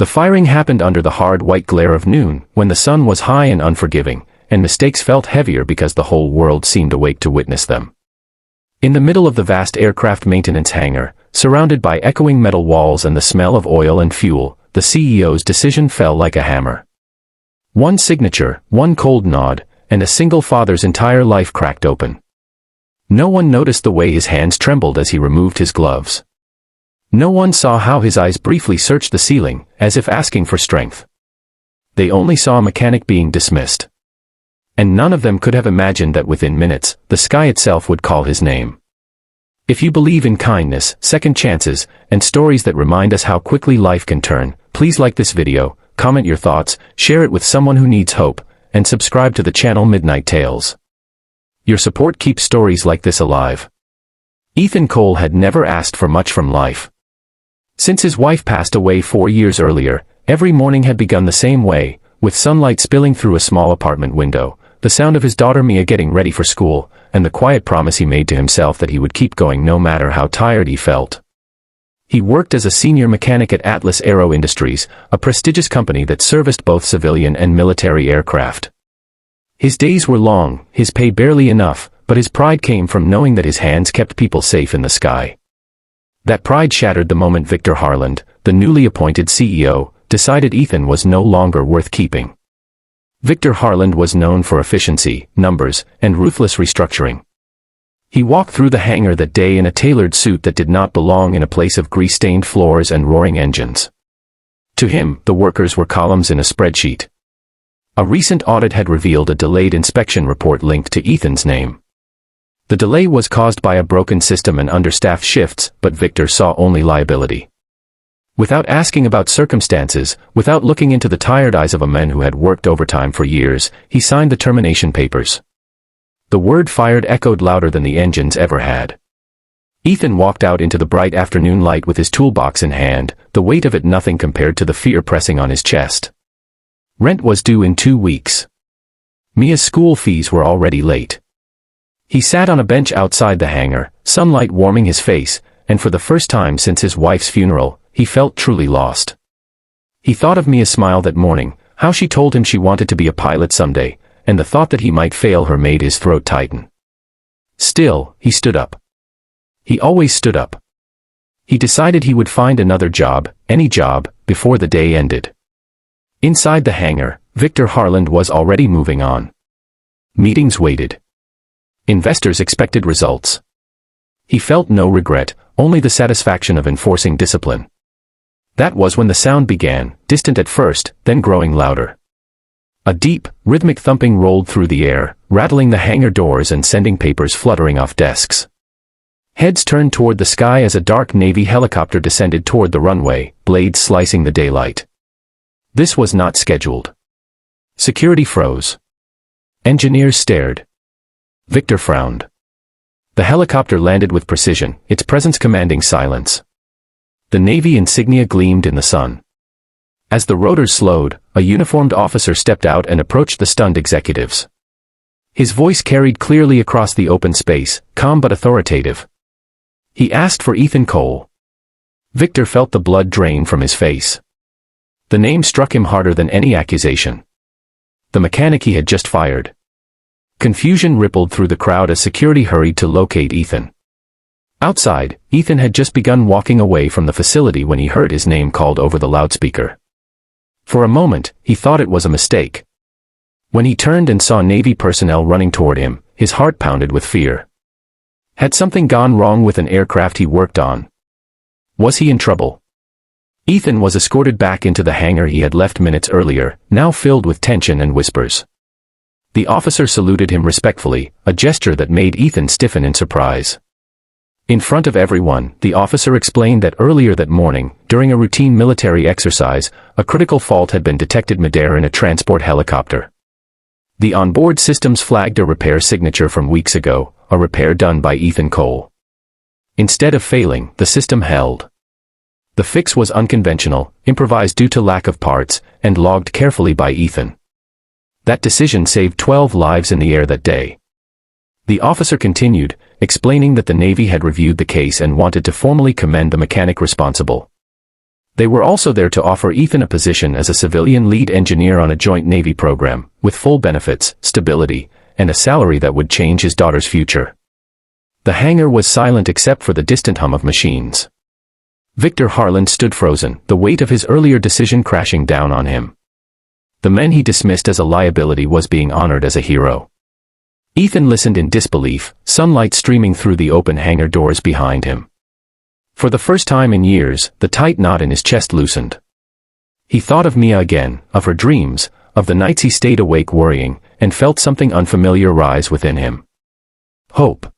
The firing happened under the hard white glare of noon, when the sun was high and unforgiving, and mistakes felt heavier because the whole world seemed awake to witness them. In the middle of the vast aircraft maintenance hangar, surrounded by echoing metal walls and the smell of oil and fuel, the CEO's decision fell like a hammer. One signature, one cold nod, and a single father's entire life cracked open. No one noticed the way his hands trembled as he removed his gloves. No one saw how his eyes briefly searched the ceiling, as if asking for strength. They only saw a mechanic being dismissed. And none of them could have imagined that within minutes, the sky itself would call his name. If you believe in kindness, second chances, and stories that remind us how quickly life can turn, please like this video, comment your thoughts, share it with someone who needs hope, and subscribe to the channel Midnight Tales. Your support keeps stories like this alive. Ethan Cole had never asked for much from life. Since his wife passed away 4 years earlier, every morning had begun the same way, with sunlight spilling through a small apartment window, the sound of his daughter Mia getting ready for school, and the quiet promise he made to himself that he would keep going no matter how tired he felt. He worked as a senior mechanic at Atlas Aero Industries, a prestigious company that serviced both civilian and military aircraft. His days were long, his pay barely enough, but his pride came from knowing that his hands kept people safe in the sky. That pride shattered the moment Victor Harland, the newly appointed CEO, decided Ethan was no longer worth keeping. Victor Harland was known for efficiency, numbers, and ruthless restructuring. He walked through the hangar that day in a tailored suit that did not belong in a place of grease-stained floors and roaring engines. To him, the workers were columns in a spreadsheet. A recent audit had revealed a delayed inspection report linked to Ethan's name. The delay was caused by a broken system and understaffed shifts, but Victor saw only liability. Without asking about circumstances, without looking into the tired eyes of a man who had worked overtime for years, he signed the termination papers. The word fired echoed louder than the engines ever had. Ethan walked out into the bright afternoon light with his toolbox in hand, the weight of it nothing compared to the fear pressing on his chest. Rent was due in 2 weeks. Mia's school fees were already late. He sat on a bench outside the hangar, sunlight warming his face, and for the first time since his wife's funeral, he felt truly lost. He thought of Mia's smile that morning, how she told him she wanted to be a pilot someday, and the thought that he might fail her made his throat tighten. Still, he stood up. He always stood up. He decided he would find another job, any job, before the day ended. Inside the hangar, Victor Harland was already moving on. Meetings waited. Investors expected results. He felt no regret, only the satisfaction of enforcing discipline. That was when the sound began, distant at first, then growing louder. A deep, rhythmic thumping rolled through the air, rattling the hangar doors and sending papers fluttering off desks. Heads turned toward the sky as a dark Navy helicopter descended toward the runway, blades slicing the daylight. This was not scheduled. Security froze. Engineers stared. Victor frowned. The helicopter landed with precision, its presence commanding silence. The Navy insignia gleamed in the sun. As the rotors slowed, a uniformed officer stepped out and approached the stunned executives. His voice carried clearly across the open space, calm but authoritative. He asked for Ethan Cole. Victor felt the blood drain from his face. The name struck him harder than any accusation. The mechanic he had just fired. Confusion rippled through the crowd as security hurried to locate Ethan. Outside, Ethan had just begun walking away from the facility when he heard his name called over the loudspeaker. For a moment, he thought it was a mistake. When he turned and saw Navy personnel running toward him, his heart pounded with fear. Had something gone wrong with an aircraft he worked on? Was he in trouble? Ethan was escorted back into the hangar he had left minutes earlier, now filled with tension and whispers. The officer saluted him respectfully, a gesture that made Ethan stiffen in surprise. In front of everyone, the officer explained that earlier that morning, during a routine military exercise, a critical fault had been detected midair in a transport helicopter. The onboard systems flagged a repair signature from weeks ago, a repair done by Ethan Cole. Instead of failing, the system held. The fix was unconventional, improvised due to lack of parts, and logged carefully by Ethan. That decision saved 12 lives in the air that day. The officer continued, explaining that the Navy had reviewed the case and wanted to formally commend the mechanic responsible. They were also there to offer Ethan a position as a civilian lead engineer on a joint Navy program, with full benefits, stability, and a salary that would change his daughter's future. The hangar was silent except for the distant hum of machines. Victor Harland stood frozen, the weight of his earlier decision crashing down on him. The man he dismissed as a liability was being honored as a hero. Ethan listened in disbelief, sunlight streaming through the open hangar doors behind him. For the first time in years, the tight knot in his chest loosened. He thought of Mia again, of her dreams, of the nights he stayed awake worrying, and felt something unfamiliar rise within him. Hope.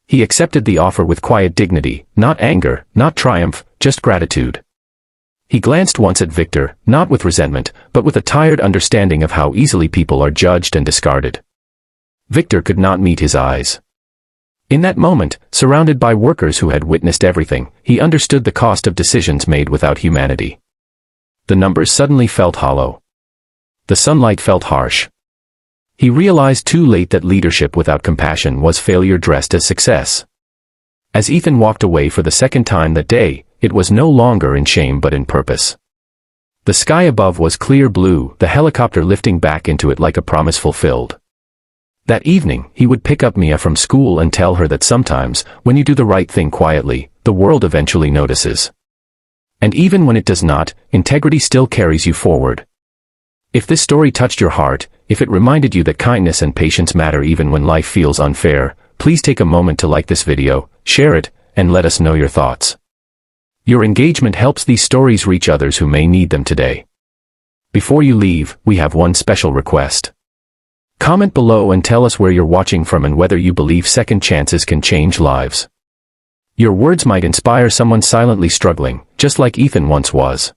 He accepted the offer with quiet dignity, not anger, not triumph, just gratitude. He glanced once at Victor, not with resentment, but with a tired understanding of how easily people are judged and discarded. Victor could not meet his eyes. In that moment, surrounded by workers who had witnessed everything, he understood the cost of decisions made without humanity. The numbers suddenly felt hollow. The sunlight felt harsh. He realized too late that leadership without compassion was failure dressed as success. As Ethan walked away for the second time that day, it was no longer in shame but in purpose. The sky above was clear blue, the helicopter lifting back into it like a promise fulfilled. That evening, he would pick up Mia from school and tell her that sometimes, when you do the right thing quietly, the world eventually notices. And even when it does not, integrity still carries you forward. If this story touched your heart, if it reminded you that kindness and patience matter even when life feels unfair, please take a moment to like this video, share it, and let us know your thoughts. Your engagement helps these stories reach others who may need them today. Before you leave, we have one special request. Comment below and tell us where you're watching from and whether you believe second chances can change lives. Your words might inspire someone silently struggling, just like Ethan once was.